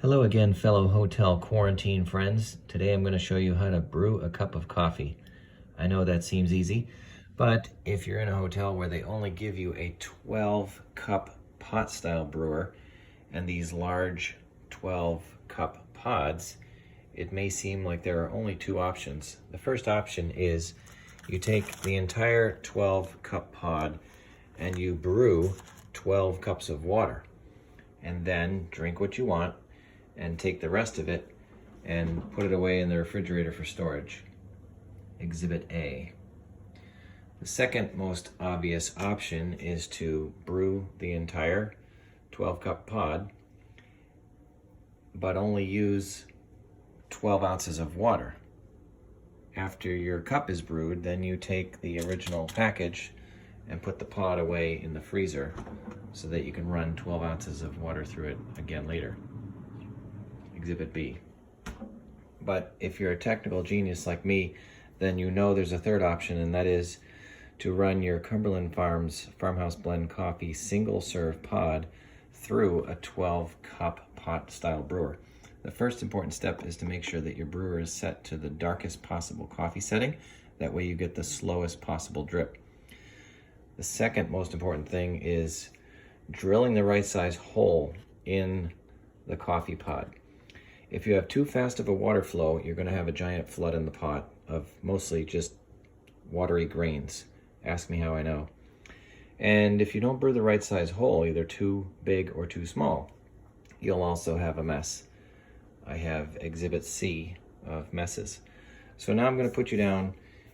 Hello again, fellow hotel quarantine friends. Today I'm going to show you how to brew a cup of coffee. I know that seems easy, but if you're in a hotel where they only give you a 12-cup pot-style brewer and these large 12-cup pods, it may seem like there are only two options. The first option is you take the entire 12-cup pod and you brew 12 cups of water, and then drink what you want and take the rest of it and put it away in the refrigerator for storage. Exhibit A. The second most obvious option is to brew the entire 12-cup pod, but only use 12 ounces of water. After your cup is brewed, then you take the original package and put the pod away in the freezer so that you can run 12 ounces of water through it again later. Exhibit B. But if you're a technical genius like me, then you know there's a third option, and that is to run your Cumberland Farms Farmhouse Blend Coffee single serve pod through a 12-cup pot style brewer. The first important step is to make sure that your brewer is set to the darkest possible coffee setting. That way you get the slowest possible drip. The second most important thing is drilling the right size hole in the coffee pod. If you have too fast of a water flow, you're going to have a giant flood in the pot of mostly just watery grains. Ask me how I know. And if you don't brew the right size hole, either too big or too small, you'll also have a mess. I have Exhibit C of messes. So now I'm going to put you down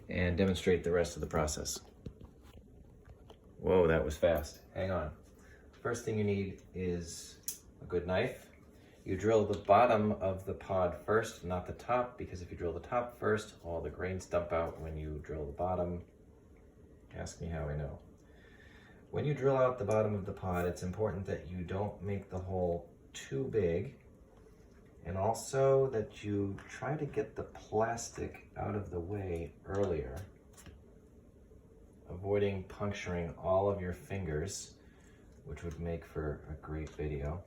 and demonstrate the rest of the process. Whoa, that was fast. Hang on. First thing you need is a good knife. You drill the bottom of the pod first, not the top, because if you drill the top first, all the grains dump out when you drill the bottom. Ask me how I know. When you drill out the bottom of the pod, it's important that you don't make the hole too big, and also that you try to get the plastic out of the way earlier, avoiding puncturing all of your fingers, which would make for a great video.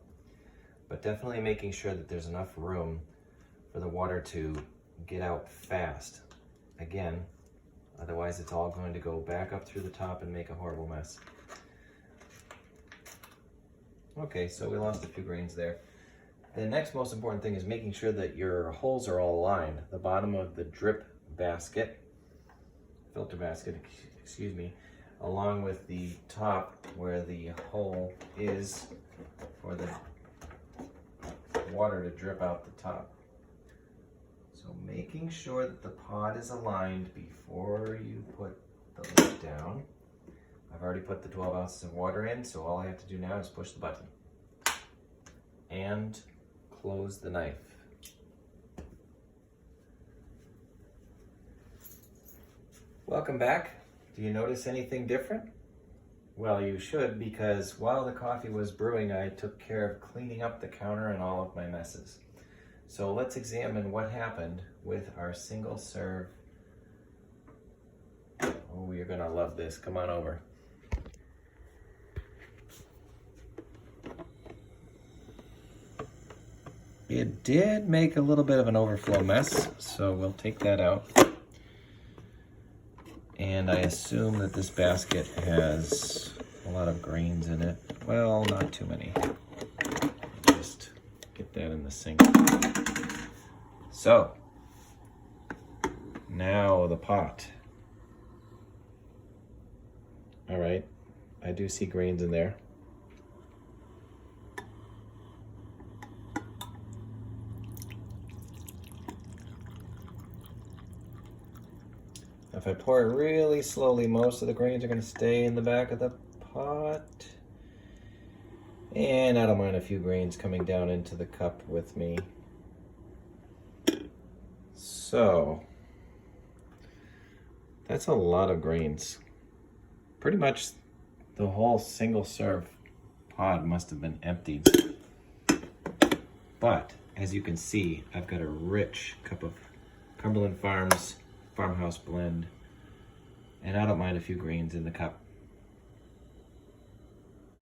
But definitely making sure that there's enough room for the water to get out fast. Again, otherwise it's all going to go back up through the top and make a horrible mess. Okay, so we lost a few grains there. The next most important thing is making sure that your holes are all aligned. The bottom of the drip basket, filter basket, excuse me, along with the top where the hole is for the water to drip out the top. So making sure that the pod is aligned before you put the lid down. I've already put the 12 ounces of water in, so all I have to do now is push the button and close the knife. Welcome back. Do you notice anything different? Well, you should, because while the coffee was brewing, I took care of cleaning up the counter and all of my messes. So let's examine what happened with our single serve. Oh, you're gonna love this. Come on over. It did make a little bit of an overflow mess, so we'll take that out. And I assume that this basket has a lot of grains in it. Well, not too many. Just get that in the sink. So, now the pot. All right, I do see grains in there. If I pour it really slowly, most of the grains are going to stay in the back of the pot. And I don't mind a few grains coming down into the cup with me. So, that's a lot of grains. Pretty much the whole single serve pod must have been emptied. But, as you can see, I've got a rich cup of Cumberland Farms Farmhouse Blend, and I don't mind a few grains in the cup.